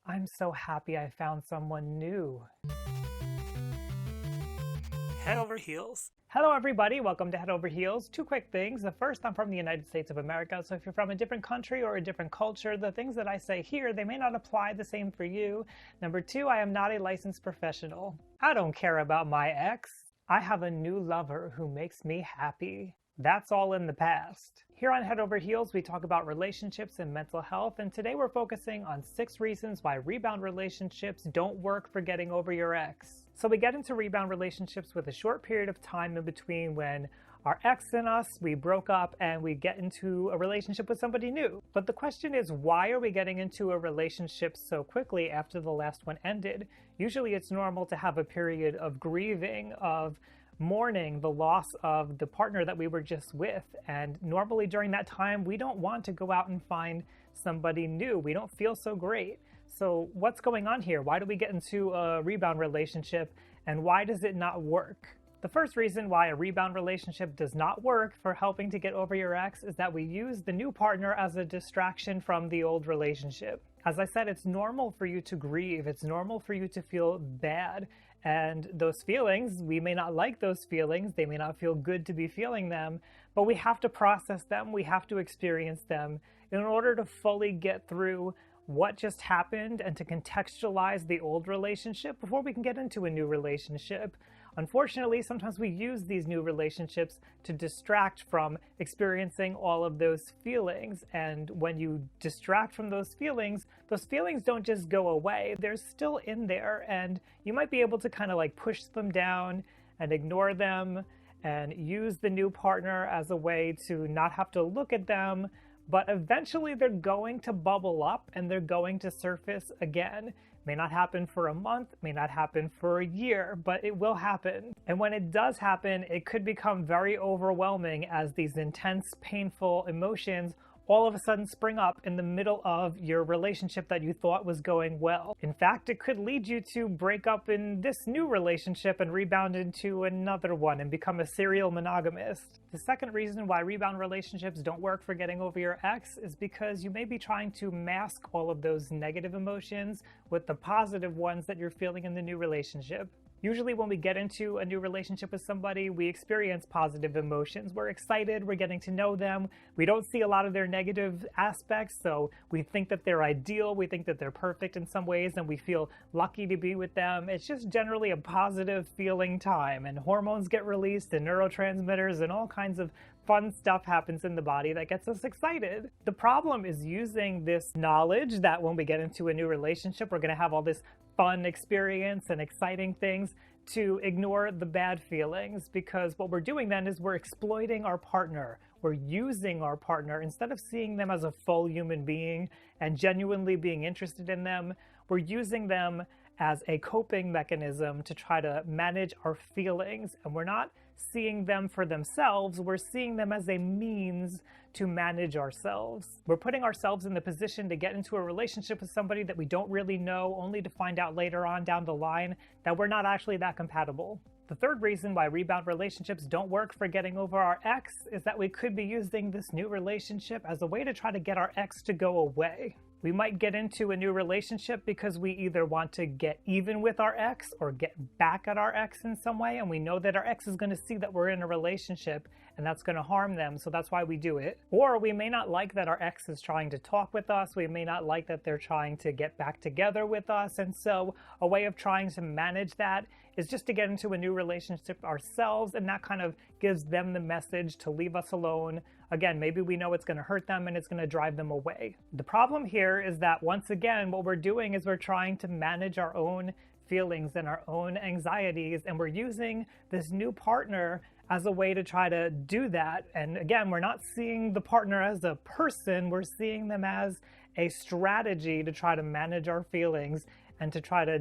I'm so happy I found someone new. Head over heels. Hello everybody, welcome to Head Over Heels. Two quick things. The first, I'm from the United States of America, so if you're from a different country or a different culture, the things that I say here, they may not apply the same for you. Number two, I am not a licensed professional. I don't care about my ex. I have a new lover who makes me happy. That's all in the past. Here on Head Over Heels, we talk about relationships and mental health, and today we're focusing on 6 reasons why rebound relationships don't work for getting over your ex. So we get into rebound relationships with a short period of time in between when our ex and us, we broke up and we get into a relationship with somebody new. But the question is, why are we getting into a relationship so quickly after the last one ended? Usually it's normal to have a period of grieving, of mourning the loss of the partner that we were just with. And normally during that time, we don't want to go out and find somebody new. We don't feel so great. So what's going on here? Why do we get into a rebound relationship and why does it not work? The first reason why a rebound relationship does not work for helping to get over your ex is that we use the new partner as a distraction from the old relationship. As I said, it's normal for you to grieve. It's normal for you to feel bad. And those feelings, we may not like those feelings. They may not feel good to be feeling them, but we have to process them. We have to experience them in order to fully get through what just happened and to contextualize the old relationship before we can get into a new relationship. Unfortunately, sometimes we use these new relationships to distract from experiencing all of those feelings. And when you distract from those feelings don't just go away. They're still in there, and you might be able to kind of like push them down and ignore them and use the new partner as a way to not have to look at them. But eventually they're going to bubble up and they're going to surface again. May not happen for a month, may not happen for a year, but it will happen. And when it does happen, it could become very overwhelming as these intense, painful emotions all of a sudden spring up in the middle of your relationship that you thought was going well. In fact, it could lead you to break up in this new relationship and rebound into another one and become a serial monogamist. The second reason why rebound relationships don't work for getting over your ex is because you may be trying to mask all of those negative emotions with the positive ones that you're feeling in the new relationship. Usually when we get into a new relationship with somebody, we experience positive emotions. We're excited, we're getting to know them. We don't see a lot of their negative aspects, so we think that they're ideal, we think that they're perfect in some ways, and we feel lucky to be with them. It's just generally a positive feeling time, and hormones get released, and neurotransmitters, and all kinds of fun stuff happens in the body that gets us excited. The problem is using this knowledge that when we get into a new relationship, we're going to have all this fun experience and exciting things to ignore the bad feelings, because what we're doing then is we're exploiting our partner. We're using our partner. Instead of seeing them as a full human being and genuinely being interested in them, we're using them as a coping mechanism to try to manage our feelings. And we're not seeing them for themselves, we're seeing them as a means to manage ourselves. We're putting ourselves in the position to get into a relationship with somebody that we don't really know, only to find out later on down the line that we're not actually that compatible. The third reason why rebound relationships don't work for getting over our ex is that we could be using this new relationship as a way to try to get our ex to go away. We might get into a new relationship because we either want to get even with our ex or get back at our ex in some way, and we know that our ex is going to see that we're in a relationship and that's going to harm them, so that's why we do it. Or we may not like that our ex is trying to talk with us, we may not like that they're trying to get back together with us, and so a way of trying to manage that is just to get into a new relationship ourselves, and that kind of gives them the message to leave us alone. Again, maybe we know it's going to hurt them and it's going to drive them away. The problem here is that once again, what we're doing is we're trying to manage our own feelings and our own anxieties, and we're using this new partner as a way to try to do that. And again, we're not seeing the partner as a person, we're seeing them as a strategy to try to manage our feelings and to try to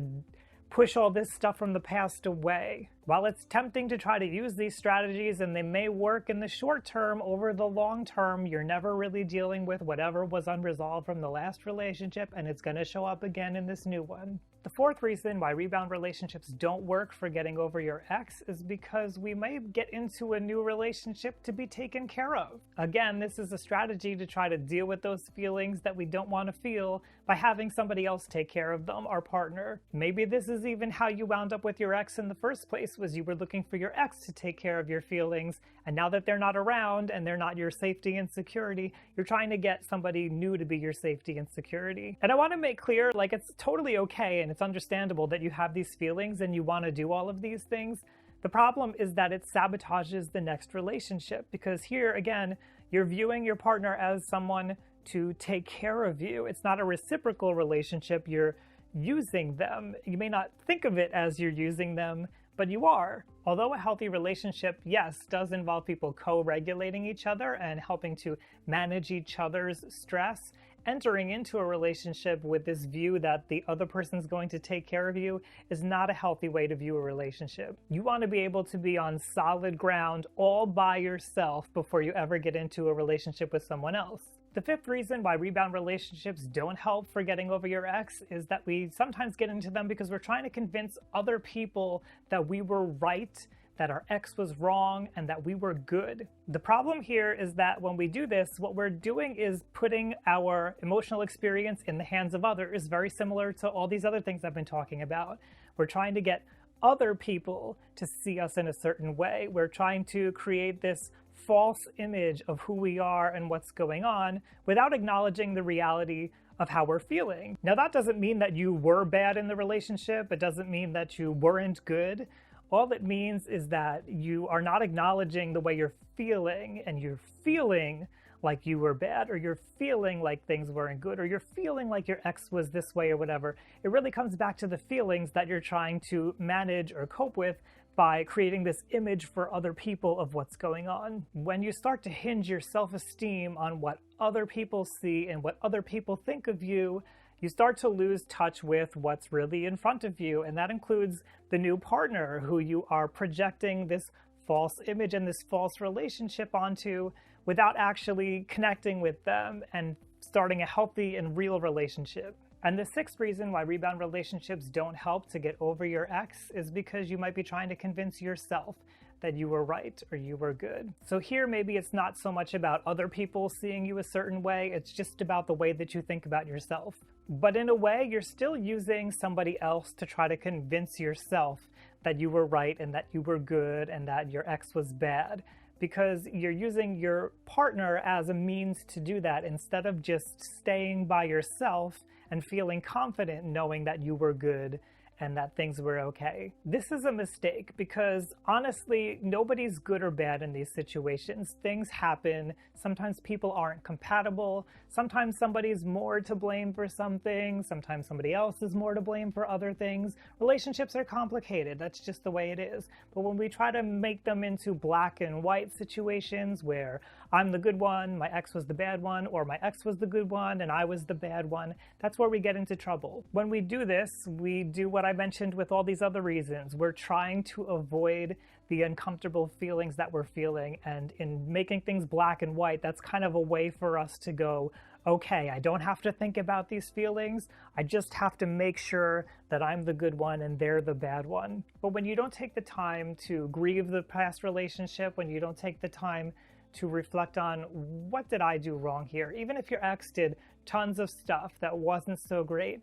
push all this stuff from the past away. While it's tempting to try to use these strategies and they may work in the short term, over the long term, you're never really dealing with whatever was unresolved from the last relationship, and it's going to show up again in this new one. The fourth reason why rebound relationships don't work for getting over your ex is because we may get into a new relationship to be taken care of. Again, this is a strategy to try to deal with those feelings that we don't want to feel by having somebody else take care of them, our partner. Maybe this is even how you wound up with your ex in the first place, was you were looking for your ex to take care of your feelings, and now that they're not around and they're not your safety and security, you're trying to get somebody new to be your safety and security. And I want to make clear, like, it's totally okay and it's understandable that you have these feelings and you want to do all of these things. The problem is that it sabotages the next relationship, because here, again, you're viewing your partner as someone to take care of you. It's not a reciprocal relationship. You're using them. You may not think of it as you're using them, but you are. Although a healthy relationship, yes, does involve people co-regulating each other and helping to manage each other's stress, entering into a relationship with this view that the other person's going to take care of you is not a healthy way to view a relationship. You want to be able to be on solid ground all by yourself before you ever get into a relationship with someone else. The fifth reason why rebound relationships don't help for getting over your ex is that we sometimes get into them because we're trying to convince other people that we were right, that our ex was wrong, and that we were good. The problem here is that when we do this, what we're doing is putting our emotional experience in the hands of others, very similar to all these other things I've been talking about. We're trying to get other people to see us in a certain way. We're trying to create this false image of who we are and what's going on without acknowledging the reality of how we're feeling. Now, that doesn't mean that you were bad in the relationship. It doesn't mean that you weren't good. All it means is that you are not acknowledging the way you're feeling, and you're feeling like you were bad, or you're feeling like things weren't good, or you're feeling like your ex was this way or whatever. It really comes back to the feelings that you're trying to manage or cope with by creating this image for other people of what's going on. When you start to hinge your self-esteem on what other people see and what other people think of you, you start to lose touch with what's really in front of you, and that includes the new partner who you are projecting this false image and this false relationship onto without actually connecting with them and starting a healthy and real relationship. And the sixth reason why rebound relationships don't help to get over your ex is because you might be trying to convince yourself that you were right or you were good. So here, maybe it's not so much about other people seeing you a certain way, it's just about the way that you think about yourself. But in a way, you're still using somebody else to try to convince yourself that you were right and that you were good and that your ex was bad, because you're using your partner as a means to do that instead of just staying by yourself and feeling confident knowing that you were good and that things were okay. This is a mistake because honestly, nobody's good or bad in these situations. Things happen. Sometimes people aren't compatible. Sometimes somebody's more to blame for something. Sometimes somebody else is more to blame for other things. Relationships are complicated. That's just the way it is. But when we try to make them into black and white situations where I'm the good one, my ex was the bad one, or my ex was the good one and I was the bad one, that's where we get into trouble. When we do this, we do what I mentioned with all these other reasons. We're trying to avoid the uncomfortable feelings that we're feeling, and in making things black and white, that's kind of a way for us to go, okay, I don't have to think about these feelings. I just have to make sure that I'm the good one and they're the bad one. But when you don't take the time to grieve the past relationship, when you don't take the time to reflect on what did I do wrong here, even if your ex did tons of stuff that wasn't so great,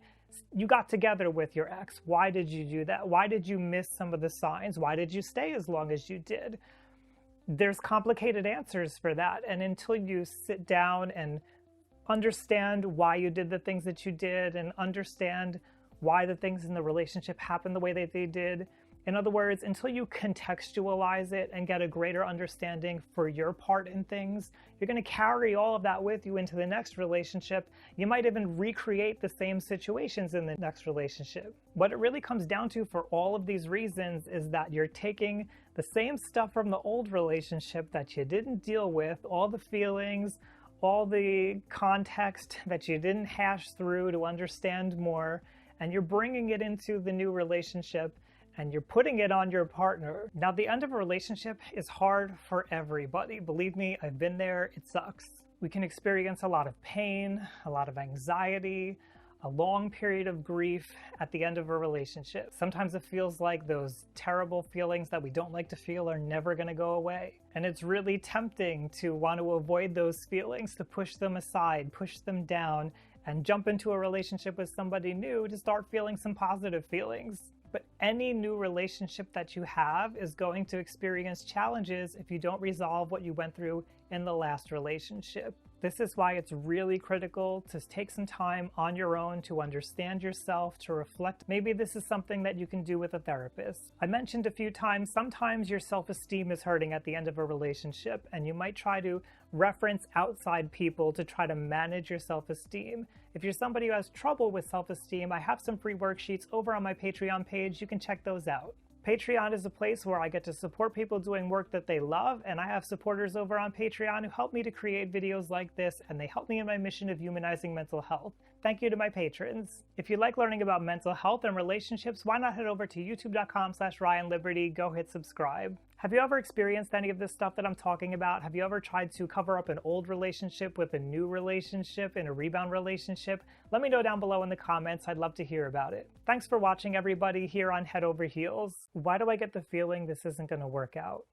you got together with your ex. Why did you do that? Why did you miss some of the signs? Why did you stay as long as you did? There's complicated answers for that. And until you sit down and understand why you did the things that you did and understand why the things in the relationship happened the way that they did, in other words, until you contextualize it and get a greater understanding for your part in things, you're going to carry all of that with you into the next relationship. You might even recreate the same situations in the next relationship. What it really comes down to for all of these reasons is that you're taking the same stuff from the old relationship that you didn't deal with, all the feelings, all the context that you didn't hash through to understand more, and you're bringing it into the new relationship and you're putting it on your partner. Now, the end of a relationship is hard for everybody. Believe me, I've been there. It sucks. We can experience a lot of pain, a lot of anxiety, a long period of grief at the end of a relationship. Sometimes it feels like those terrible feelings that we don't like to feel are never going to go away. And it's really tempting to want to avoid those feelings, to push them aside, push them down, and jump into a relationship with somebody new to start feeling some positive feelings. But any new relationship that you have is going to experience challenges if you don't resolve what you went through in the last relationship. This is why it's really critical to take some time on your own to understand yourself, to reflect. Maybe this is something that you can do with a therapist. I mentioned a few times, sometimes your self-esteem is hurting at the end of a relationship, and you might try to reference outside people to try to manage your self-esteem. If you're somebody who has trouble with self-esteem, I have some free worksheets over on my Patreon page. You can check those out. Patreon is a place where I get to support people doing work that they love, and I have supporters over on Patreon who help me to create videos like this, and they help me in my mission of humanizing mental health. Thank you to my patrons. If you like learning about mental health and relationships, why not head over to youtube.com/RyanLiberty, go hit subscribe. Have you ever experienced any of this stuff that I'm talking about? Have you ever tried to cover up an old relationship with a new relationship in a rebound relationship? Let me know down below in the comments. I'd love to hear about it. Thanks for watching, everybody, here on Head Over Heels. Why do I get the feeling this isn't going to work out?